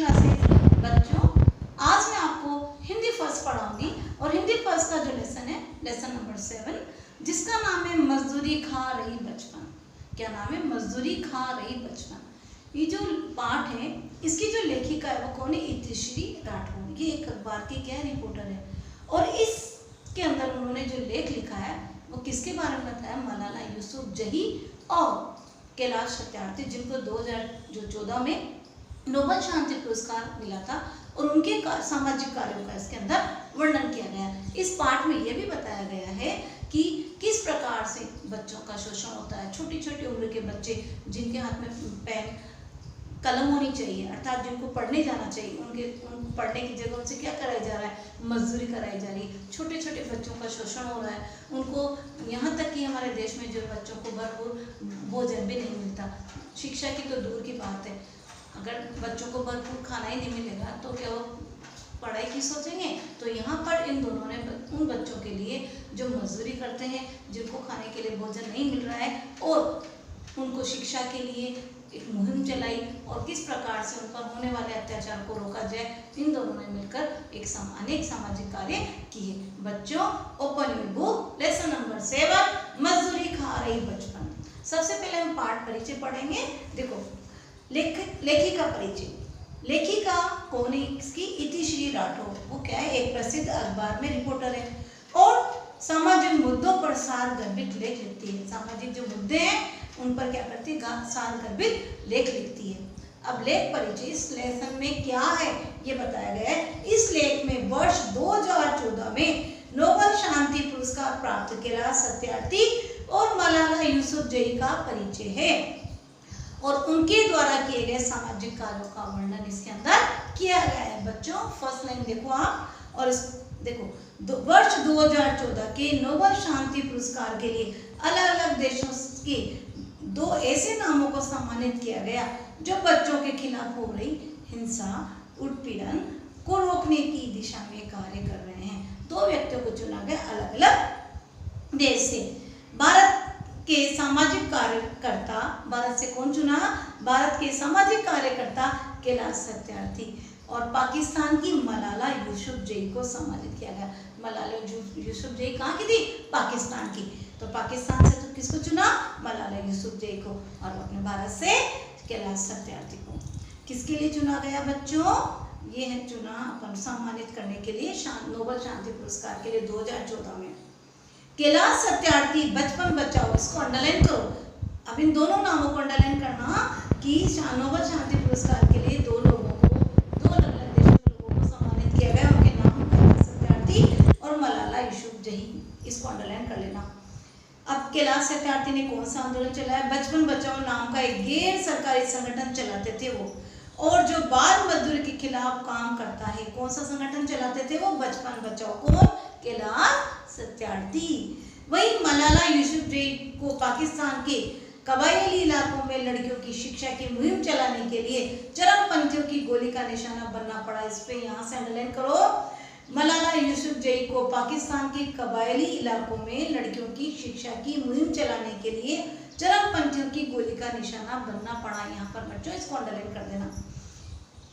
Classes बच्चों, आज मैं आपको हिंदी फर्स्ट पढ़ाऊंगी और हिंदी फर्स्ट का जो लेसन है लेसन नंबर 7 जिसका नाम है मजदूरी खा रही बचपन। क्या नाम है? मजदूरी खा रही बचपन। ये जो पाठ है इसकी जो लेखिका है वो कौन है? इतिश्री राठौर। ये एक अखबार की क्या रिपोर्टर है और इसके अंदर उन्होंने जो लेख लिखा है वो किसके बारे में बताया? मलाला यूसुफजई और कैलाश सत्यार्थी, जिनको 2014 में नोबेल शांति पुरस्कार मिला था और उनके सामाजिक कार्यों का इसके अंदर वर्णन किया गया है। इस पाठ में यह भी बताया गया है कि किस प्रकार से बच्चों का शोषण होता है। छोटी छोटी उम्र के बच्चे जिनके हाथ में पेन कलम होनी चाहिए, अर्थात जिनको पढ़ने जाना चाहिए, उनको पढ़ने की जगह उनसे क्या कराया जा रहा है? मजदूरी कराई जा रही है। छोटे छोटे बच्चों का शोषण हो रहा है। उनको यहाँ तक कि हमारे देश में जो बच्चों को भरपूर भोजन भी नहीं मिलता। शिक्षा की तो दूर की बात है, अगर बच्चों को भरपूर खाना ही नहीं मिलेगा तो क्या वो पढ़ाई की सोचेंगे? तो यहाँ पर इन दोनों ने उन बच्चों के लिए जो मजदूरी करते हैं, जिनको खाने के लिए भोजन नहीं मिल रहा है, और उनको शिक्षा के लिए एक मुहिम चलाई और किस प्रकार से उन पर होने वाले अत्याचार को रोका जाए, इन दोनों ने मिलकर अनेक सामाजिक कार्य किए। बच्चों, open your book, lesson number 7 मजदूरी खा रही बचपन। सबसे पहले हम पाठ परिचय पढ़ेंगे। देखो, लेखिका परिचय। लेखिका कौन है इसकी? इतिश्री राठौर। वो क्या है? एक प्रसिद्ध अखबार में रिपोर्टर है और सामाजिक मुद्दों पर सारगर्भित लेख लिखती है। सामाजिक जो मुद्दे हैं उन पर क्या करती है? सारगर्भित लेख लिखती है। अब लेख परिचय इस लेसन में क्या है ये बताया गया है। इस लेख में वर्ष 2014 में नोबेल शांति पुरस्कार प्राप्त कैलाश सत्यार्थी और मलाला यूसुफजई का परिचय है और उनके द्वारा किए गए सामाजिक कार्यों का वर्णन इसके अंदर किया गया है। बच्चों, फर्स्ट लाइन देखो आप, और देखो वर्ष 2014 के नोबेल शांति पुरस्कार के लिए अलग अलग देशों के 2 ऐसे नामों को सम्मानित किया गया जो बच्चों के खिलाफ हो रही हिंसा, उत्पीड़न को रोकने की दिशा में कार्य कर रहे हैं। 2 व्यक्तियों को चुना गया अलग अलग देश से। भारत के सामाजिक कार्यकर्ता, भारत से कौन चुना? भारत के सामाजिक कार्यकर्ता कैलाश सत्यार्थी और पाकिस्तान की मलाला यूसुफजई को सम्मानित किया गया। मलाला यूसुफजई कहाँ की थी? पाकिस्तान की। तो पाकिस्तान से तो किसको चुना? मलाला यूसुफजई को, और अपने भारत से कैलाश सत्यार्थी को। किसके लिए चुना गया बच्चों? ये है चुना अपन सम्मानित करने के लिए नोबेल शांति पुरस्कार के लिए 2014 में। कैलाश सत्यार्थी बचपन बचाओ, इसको अंडरलाइन करो। अब इन दोनों नामों को अंडरलाइन करना कि नोबेल शांति पुरस्कार के लिए 2 लोगों को, 2 अलग अलग देशों के लोगों को सम्मानित किया गया। उनके नाम कैलाश सत्यार्थी और मलाला यूसुफजई, इसको अंडरलाइन कर लेना। अब कैलाश सत्यार्थी ने कौन सा आंदोलन चलाया? बचपन बचाओ नाम का एक गैर सरकारी संगठन चलाते थे वो, और जो बाल मजदूरी के खिलाफ काम करता है। कौन सा संगठन चलाते थे वो? बचपन बचाओ। कौन? कैलाश सत्यार्थी। वही मलाला यूसुफजई को पाकिस्तान के कबायली इलाकों में लड़कियों की शिक्षा की मुहिम चलाने के लिए चरमपंथियों की गोली का निशाना बनना पड़ा। इस पे यहाँ से अंडरलाइन करो। मलाला यूसुफजई को पाकिस्तान के कबायली इलाकों में लड़कियों की शिक्षा की मुहिम चलाने के लिए चरमपंथियों की गोली का निशाना बनना पड़ा। यहाँ पर बच्चों इसको अंडरलाइन कर देना।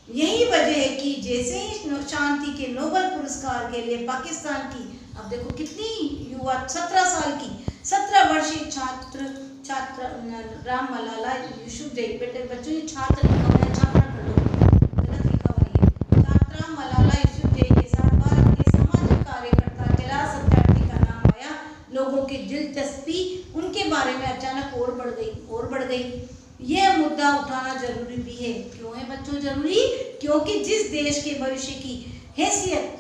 यही वजह है कि जैसे ही शांति के नोबेल पुरस्कार के लिए पाकिस्तान की, अब देखो कितनी युवा, 17 साल की 17 वर्षीय छात्र राम मलाला यूसुफजई, बेटे बच्चों ये छात्र लिखा हुआ है, छात्रा कर लो, गलत लिखा हुआ है। छात्रा मलाला यूसुफजई के साथ भारत के सामाजिक कार्यकर्ता कैलाश सत्यार्थी का नाम आया। लोगों की दिलचस्पी उनके बारे में अचानक और बढ़ गई। यह मुद्दा उठाना जरूरी भी है। क्यों है बच्चों जरूरी? क्योंकि जिस देश के भविष्य की हैसियत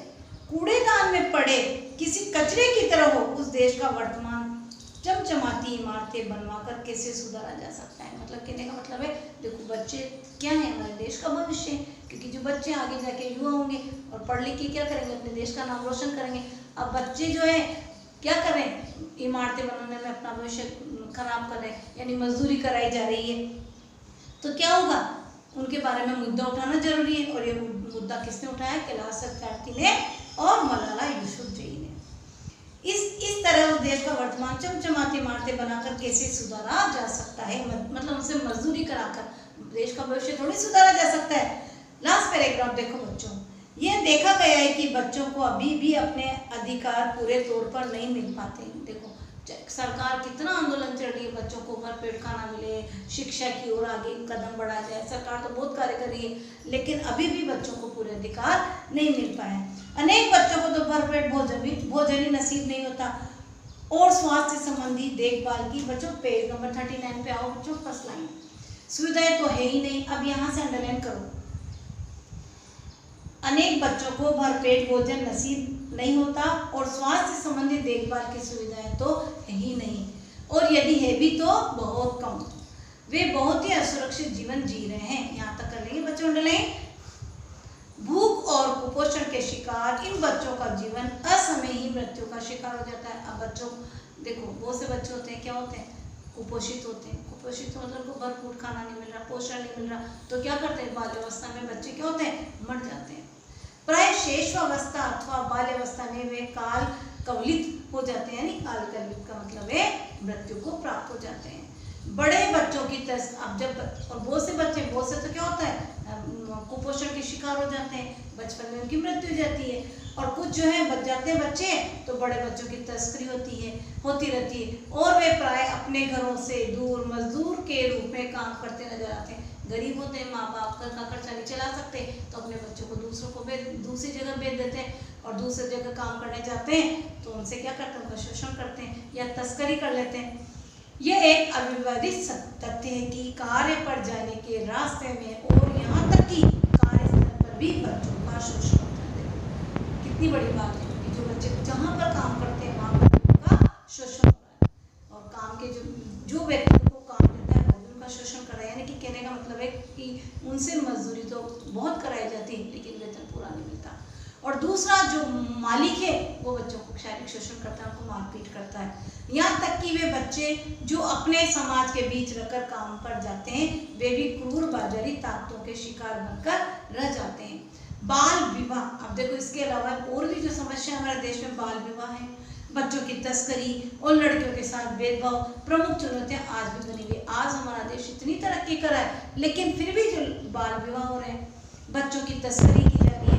कूड़ेदान में पड़े किसी कचरे की तरह हो, उस देश का वर्तमान चमचमाती इमारतें बनवाकर कैसे सुधारा जा सकता है। मतलब कहने का मतलब है, देखो बच्चे क्या है? हमारे देश का भविष्य, क्योंकि जो बच्चे आगे जाके युवा होंगे और पढ़ लिख के क्या करेंगे? अपने देश का नाम रोशन करेंगे। अब बच्चे जो है क्या करें? इमारतें बनाने में अपना भविष्य खराब कर रहे हैं, यानी मजदूरी कराई जा रही है। तो क्या होगा? उनके बारे में मुद्दा उठाना जरूरी है, और ये मुद्दा किसने उठाया? कैलाश सत्यार्थी ने और मलाला यूसुफजई ने। इस तरह उस देश का वर्तमान चमचमाती इमारतें बनाकर कैसे सुधारा जा सकता है? मतलब उनसे मजदूरी कराकर देश का भविष्य थोड़ी सुधारा जा सकता है। लास्ट पैराग्राफ देखो बच्चों, यह देखा गया है कि बच्चों को अभी भी अपने अधिकार पूरे तौर पर नहीं मिल पाते। देखो सरकार कितना आंदोलन चल रही है, बच्चों को भरपेट खाना मिले, शिक्षा की ओर आगे कदम बढ़ाया जाए, सरकार तो बहुत कार्य कर रही है, लेकिन अभी भी बच्चों को पूरे अधिकार नहीं मिल पाए। अनेक बच्चों को तो भरपेट भोजन ही नसीब नहीं होता। और स्वास्थ्य संबंधी देखभाल की, बच्चों पेज नंबर 39 पे आओ बच्चों, फर्स्ट लाइन, सुविधाएं तो है ही नहीं। अब यहाँ से अंडरलाइन करो, अनेक बच्चों को भरपेट भोजन नसीब नहीं होता और स्वास्थ्य संबंधी देखभाल की सुविधाएं तो है ही नहीं, और यदि है भी तो बहुत कम। वे बहुत ही असुरक्षित जीवन जी रहे हैं। यहाँ तक कर लेंगे बच्चों अंडरलाइन। भूख और कुपोषण के शिकार इन बच्चों का जीवन असमय ही मृत्यु का शिकार हो जाता है। अब बच्चों देखो, बहुत से बच्चे होते हैं, क्या होते हैं, कुपोषित होते हैं। कुपोषित मतलब को भरपूर खाना नहीं मिल रहा, पोषण नहीं मिल रहा, तो क्या करते हैं, बाल्यावस्था में बच्चे क्या होते हैं, मर जाते हैं। प्राय शेषावस्था अथवा बाल्यावस्था में वे काल कवलित हो जाते हैं, यानी काल कवलित का मतलब है मृत्यु को प्राप्त हो जाते हैं। बड़े बच्चों की अब जब, और बहुत से बच्चे, बहुत से तो क्या होता है, कुपोषण के शिकार हो जाते हैं, बचपन में उनकी मृत्यु हो जाती है। और कुछ जो है बच जाते हैं बच्चे, तो बड़े बच्चों की तस्करी होती रहती है, और वे प्राय अपने घरों से दूर मजदूर के रूप में काम करते नजर आते हैं। गरीब होते हैं, माँ बाप का खर्चा नहीं चला सकते, तो अपने बच्चों को दूसरों को दूसरी जगह भेज देते हैं, और दूसरी जगह काम करने जाते हैं तो उनसे क्या करते हैं, उनका शोषण करते हैं या तस्करी कर लेते हैं। यह एक अविवादित तथ्य है कि कार्य पर जाने के रास्ते में और यहाँ तक कि कार्यस्थल पर भी बच्चों का शोषण होता है। कितनी बड़ी बात है कि जो बच्चे जहाँ पर काम करते हैं वहाँ पर उनका शोषण हो रहा है, और काम के जो व्यक्ति को काम देता है वो भी उनका शोषण कर रहा है। यानी कि कहने का मतलब है कि उनसे मजदूरी तो बहुत कराई जाती है, लेकिन वेतन पूरा नहीं मिलता। और दूसरा जो मालिक है वो बच्चों को शारीरिक शोषण करता है, उनको मारपीट करता है। यहाँ तक कि वे बच्चे जो अपने समाज के बीच रहकर काम पर जाते हैं, वे भी क्रूर बाजारी ताकतों के शिकार बनकर रह जाते हैं। बाल विवाह, अब देखो इसके अलावा और भी जो समस्या हमारे देश में बाल विवाह है, बच्चों की तस्करी और लड़कियों के साथ भेदभाव प्रमुख चुनौतियां आज भी बनी हुई। आज हमारा देश इतनी तरक्की कर रहा है, लेकिन फिर भी जो बाल विवाह हो रहे हैं, बच्चों की तस्करी की जा रही है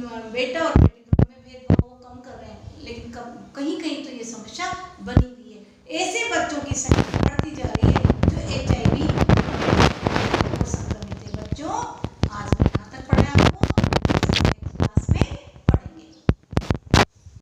और बेटा और बेटी दोनों में भेदभाव कम कर रहे हैं, लेकिन कहीं कहीं तो ये समस्या बनी